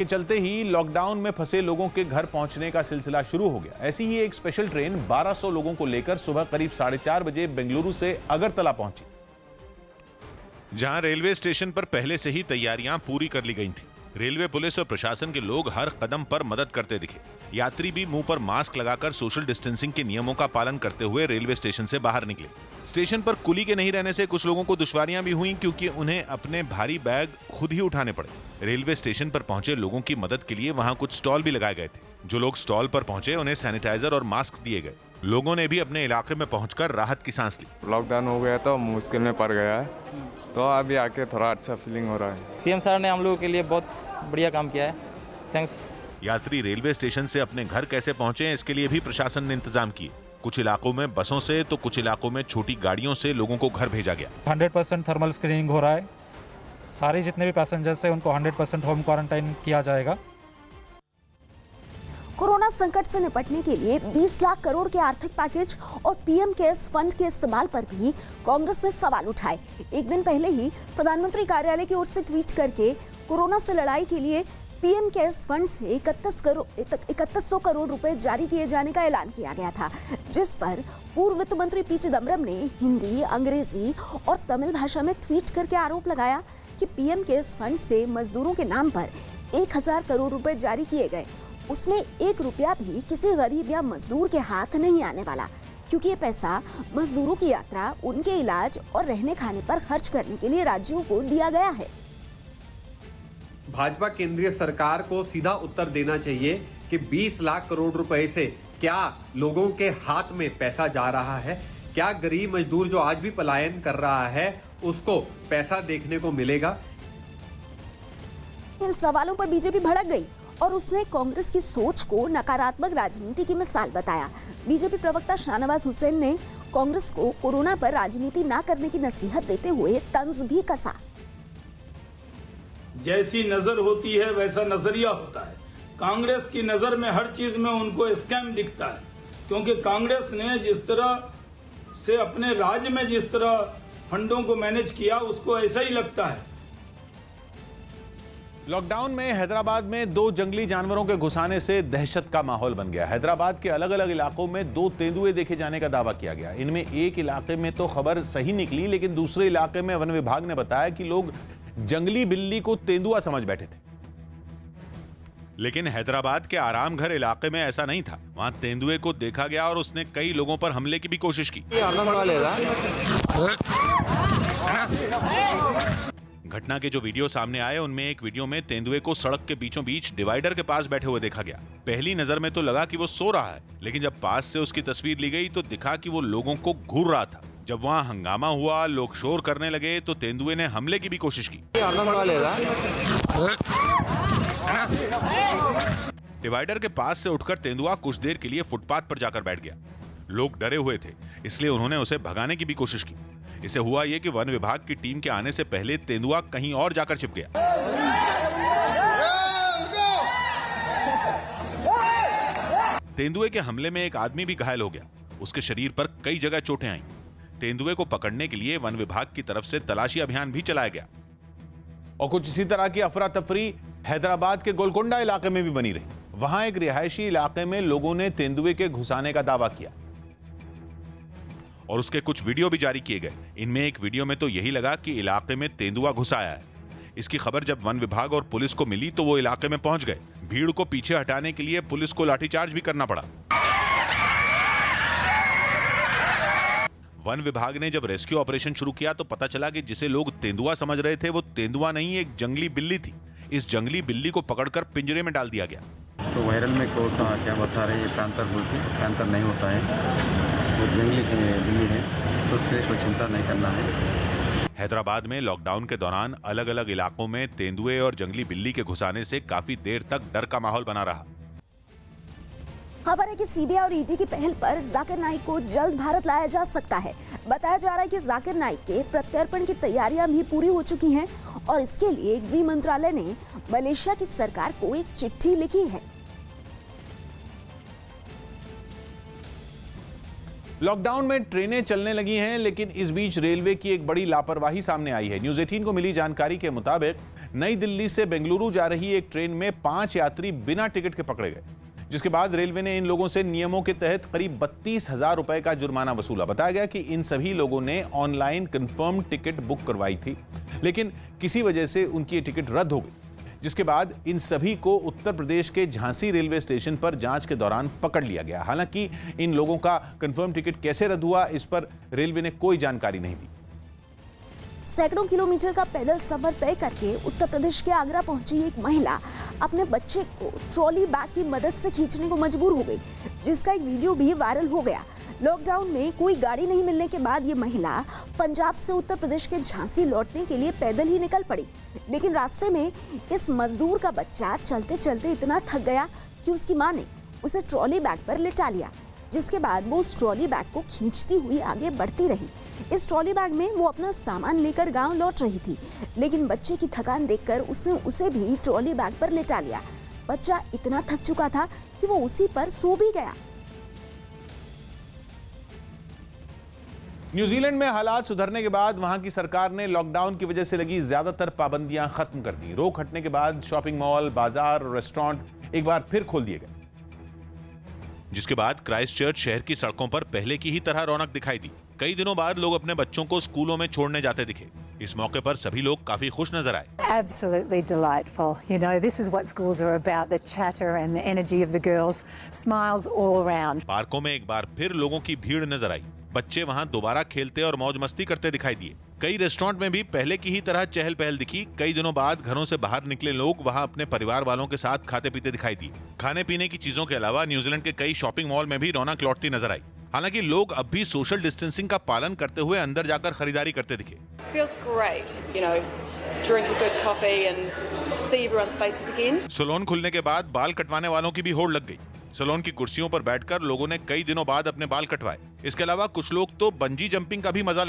के चलते ही लॉकडाउन में फंसे लोगों के घर पहुंचने का सिलसिला शुरू हो गया। ऐसी ही एक स्पेशल ट्रेन 1200 लोगों को लेकर सुबह करीब 4:30 बजे बेंगलुरु से अगरतला पहुंची, जहां रेलवे स्टेशन पर पहले से ही तैयारियां पूरी कर ली गई थी। रेलवे पुलिस और प्रशासन के लोग हर कदम पर मदद करते दिखे। यात्री भी मुंह पर मास्क लगाकर सोशल डिस्टेंसिंग के नियमों का पालन करते हुए रेलवे स्टेशन से बाहर निकले। स्टेशन पर कुली के नहीं रहने से कुछ लोगों को दुश्वारियां भी हुई, क्योंकि उन्हें अपने भारी बैग खुद ही उठाने पड़े। रेलवे स्टेशन पर पहुंचे लोगों की मदद के लिए वहां कुछ स्टॉल भी लगाए गए थे। जो लोग स्टॉल पर पहुंचे उन्हें सैनिटाइजर और मास्क दिए गए। लोगों ने भी अपने इलाके में पहुंचकर राहत की सांस ली। लॉकडाउन हो गया तो मुश्किल में पड़ गया है, तो अभी आके थोड़ा अच्छा फीलिंग हो रहा है। सीएम सर ने हम लोगों के लिए बहुत बढ़िया काम किया है, थैंक्स। यात्री रेलवे स्टेशन से अपने घर कैसे पहुंचे, इसके लिए भी प्रशासन ने इंतजाम किए। कुछ इलाकों में बसों से तो कुछ इलाकों में छोटी गाड़ियों से लोगों को घर भेजा गया। 100% थर्मल स्क्रीनिंग हो रहा है। सारे जितने भी पैसेंजर्स हैं उनको 100% होम क्वारंटाइन किया जाएगा। कोरोना संकट से निपटने के लिए 20 लाख करोड़ के आर्थिक पैकेज और पीएम केयर्स फंड के इस्तेमाल पर भी कांग्रेस ने सवाल उठाए। एक दिन पहले ही प्रधानमंत्री कार्यालय की ओर से ट्वीट करके कोरोना से लड़ाई के लिए पीएम केयर्स फंड से 3100 करोड़ रुपए जारी किए जाने का ऐलान किया गया था, जिस पर पूर्व वित्त मंत्री पी चिदम्बरम ने हिंदी, अंग्रेजी और तमिल भाषा में ट्वीट करके आरोप लगाया कि पीएम केयर्स फंड से मजदूरों के नाम पर 1000 करोड़ रुपए जारी किए गए। उसमें 1 रुपया भी किसी गरीब या मजदूर के हाथ नहीं आने वाला, क्योंकि ये पैसा मजदूरों की यात्रा, उनके इलाज और रहने खाने पर खर्च करने के लिए राज्यों को दिया गया है। भाजपा केंद्रीय सरकार को सीधा उत्तर देना चाहिए कि 20 लाख करोड़ रुपए से क्या लोगों के हाथ में पैसा जा रहा है? क्या गरीब मजदूर जो आज भी पलायन कर रहा है उसको पैसा देखने को मिलेगा? इन सवालों पर बीजेपी भड़क गई और उसने कांग्रेस की सोच को नकारात्मक राजनीति की मिसाल बताया। बीजेपी प्रवक्ता शाहनवाज हुसैन ने कांग्रेस को कोरोना पर राजनीति ना करने की नसीहत देते हुए तंज भी कसा। जैसी नजर होती है वैसा नजरिया होता है। कांग्रेस की नजर में हर चीज में उनको स्कैम दिखता है, क्योंकि कांग्रेस ने जिस तरह से अपने राज्य में जिस तरह फंडों को मैनेज किया उसको ऐसा ही लगता है। लॉकडाउन में हैदराबाद में 2 जंगली जानवरों के घुसाने से दहशत का माहौल बन गया। हैदराबाद के अलग अलग इलाकों में 2 तेंदुए देखे जाने का दावा किया गया। इनमें एक इलाके में तो खबर सही निकली, लेकिन दूसरे इलाके में वन विभाग ने बताया कि लोग जंगली बिल्ली को तेंदुआ समझ बैठे थे। लेकिन हैदराबाद के आराम घर इलाके में ऐसा नहीं था। वहां तेंदुए को देखा गया और उसने कई लोगों पर हमले की भी कोशिश की। घटना के जो वीडियो सामने आए उनमें एक वीडियो में तेंदुए को सड़क के बीचों बीच डिवाइडर के पास बैठे हुए देखा गया। पहली नजर में तो लगा कि वो सो रहा है, लेकिन जब पास से उसकी तस्वीर ली गई तो दिखा कि वो लोगों को घूर रहा था। जब वहां हंगामा हुआ, लोग शोर करने लगे, तो तेंदुए ने हमले की भी कोशिश की। डिवाइडर के पास से उठकर तेंदुआ कुछ देर के लिए फुटपाथ पर जाकर बैठ गया। लोग डरे हुए थे, इसलिए उन्होंने उसे भगाने की भी कोशिश की। इसे हुआ यह कि वन विभाग की टीम के आने से पहले तेंदुआ कहीं और जाकर छिप गया। तेंदुए के हमले में एक आदमी भी घायल हो गया। उसके शरीर पर कई जगह चोटें आईं। तेंदुए को पकड़ने के लिए वन विभाग की तरफ से तलाशी अभियान भी चलाया गया। और कुछ इसी तरह की अफरा तफरी हैदराबाद के गोलकोंडा इलाके में भी बनी रही। वहां एक रिहायशी इलाके में लोगों ने तेंदुए के घुसाने का दावा किया और उसके कुछ वीडियो भी जारी किए गए। इनमें एक वीडियो में तो यही लगा कि इलाके में तेंदुआ घुस आया है। इसकी खबर जब वन विभाग और पुलिस को मिली तो वो इलाके में पहुंच गए। भीड़ को पीछे हटाने के लिए पुलिस को लाठीचार्ज भी करना पड़ा। वन विभाग ने जब रेस्क्यू ऑपरेशन शुरू किया तो पता चला कि जिसे लोग तेंदुआ समझ रहे थे वो तेंदुआ नहीं, एक जंगली बिल्ली थी। इस जंगली बिल्ली को पकड़कर पिंजरे में डाल दिया गया। तो वायरल में क्या बता रहे हैं, पैंथर बोलते हैं, पैंथर नहीं होता है, वो जंगली बिल्ली है, तो उसके कोई चिंता नहीं करना है। हैदराबाद में लॉकडाउन के दौरान अलग अलग इलाकों में तेंदुए और जंगली बिल्ली के घुसाने से काफी देर तक डर का माहौल बना रहा। खबर है कि सीबीआई और ईडी की पहल पर जाकिर नाइक को जल्द भारत लाया जा सकता है। बताया जा रहा है कि जाकिर नाइक के प्रत्यर्पण की तैयारियां भी पूरी हो चुकी हैं और इसके लिए गृह मंत्रालय ने मलेशिया की सरकार को एक चिट्ठी लिखी है। लॉकडाउन में ट्रेनें चलने लगी हैं, लेकिन इस बीच रेलवे की एक बड़ी लापरवाही सामने आई है। न्यूज़ 18 को मिली जानकारी के मुताबिक नई दिल्ली से बेंगलुरु जा रही एक ट्रेन में 5 यात्री बिना टिकट के पकड़े गए, जिसके बाद रेलवे ने इन लोगों से नियमों के तहत करीब 32,000 रुपए का जुर्माना वसूला। बताया गया कि इन सभी लोगों ने ऑनलाइन कंफर्म टिकट बुक करवाई थी, लेकिन किसी वजह से उनकी ये टिकट रद्द हो गई, जिसके बाद इन सभी को उत्तर प्रदेश के झांसी रेलवे स्टेशन पर जांच के दौरान पकड़ लिया गया। हालांकि इन लोगों का कंफर्म टिकट कैसे रद्द हुआ, इस पर रेलवे ने कोई जानकारी नहीं दी। सैकड़ों किलोमीटर का पैदल सफर तय करके उत्तर प्रदेश के आगरा पहुंची एक महिला अपने बच्चे को ट्रॉली बैग की मदद से खींचने को मजबूर हो गई, जिसका एक वीडियो भी वायरल हो गया। लॉकडाउन में कोई गाड़ी नहीं मिलने के बाद ये महिला पंजाब से उत्तर प्रदेश के झांसी लौटने के लिए पैदल ही निकल पड़ी, लेकिन रास्ते में इस मजदूर का बच्चा चलते चलते इतना थक गया कि उसकी मां ने उसे ट्रॉली बैग पर लिटा लिया, जिसके बाद वो उस ट्रॉली बैग को खींचती हुई आगे बढ़ती रही। इस ट्रॉली बैग में वो अपना सामान लेकर गांव लौट रही थी, लेकिन बच्चे की थकान देखकर उसने उसे भी ट्रॉली बैग पर लिटा लिया। बच्चा इतना थक चुका था कि वो उसी पर सो भी गया। न्यूजीलैंड में हालात सुधरने के बाद वहां की सरकार ने लॉकडाउन की वजह से लगी ज्यादातर पाबंदियां खत्म कर दी। रोक हटने के बाद शॉपिंग मॉल, बाजार और रेस्टोरेंट एक बार फिर खोल दिए गए, जिसके बाद क्राइस्टचर्च शहर की सड़कों पर पहले की ही तरह रौनक दिखाई दी। कई दिनों बाद लोग अपने बच्चों को स्कूलों में छोड़ने जाते दिखे। इस मौके पर सभी लोग काफी खुश नजर आए। Absolutely delightful. You know, this is what schools are about, the chatter and the energy of the girls, smiles all around. पार्कों में एक बार फिर लोगों की भीड़ नजर आई। बच्चे वहां दोबारा खेलते और मौज मस्ती करते दिखाई दिए। कई रेस्टोरेंट में भी पहले की ही तरह चहल पहल दिखी। कई दिनों बाद घरों से बाहर निकले लोग वहां अपने परिवार वालों के साथ खाते पीते दिखाई दिए। खाने पीने की चीजों के अलावा न्यूजीलैंड के कई शॉपिंग मॉल में भी रौनक लौटती नजर आई। हालांकि लोग अब भी सोशल डिस्टेंसिंग का पालन करते हुए अंदर जाकर खरीदारी करते दिखे। Feels great, you know, drink a good coffee and see everyone's faces again. Salon खुलने के बाद बाल कटवाने वालों की भी होड़ लग गई। सैलून की कुर्सियों पर बैठकर लोगों ने कई दिनों बाद अपने बाल कटवाए। इसके अलावा कुछ लोग तो बंजी जंपिंग का भी मजा लेते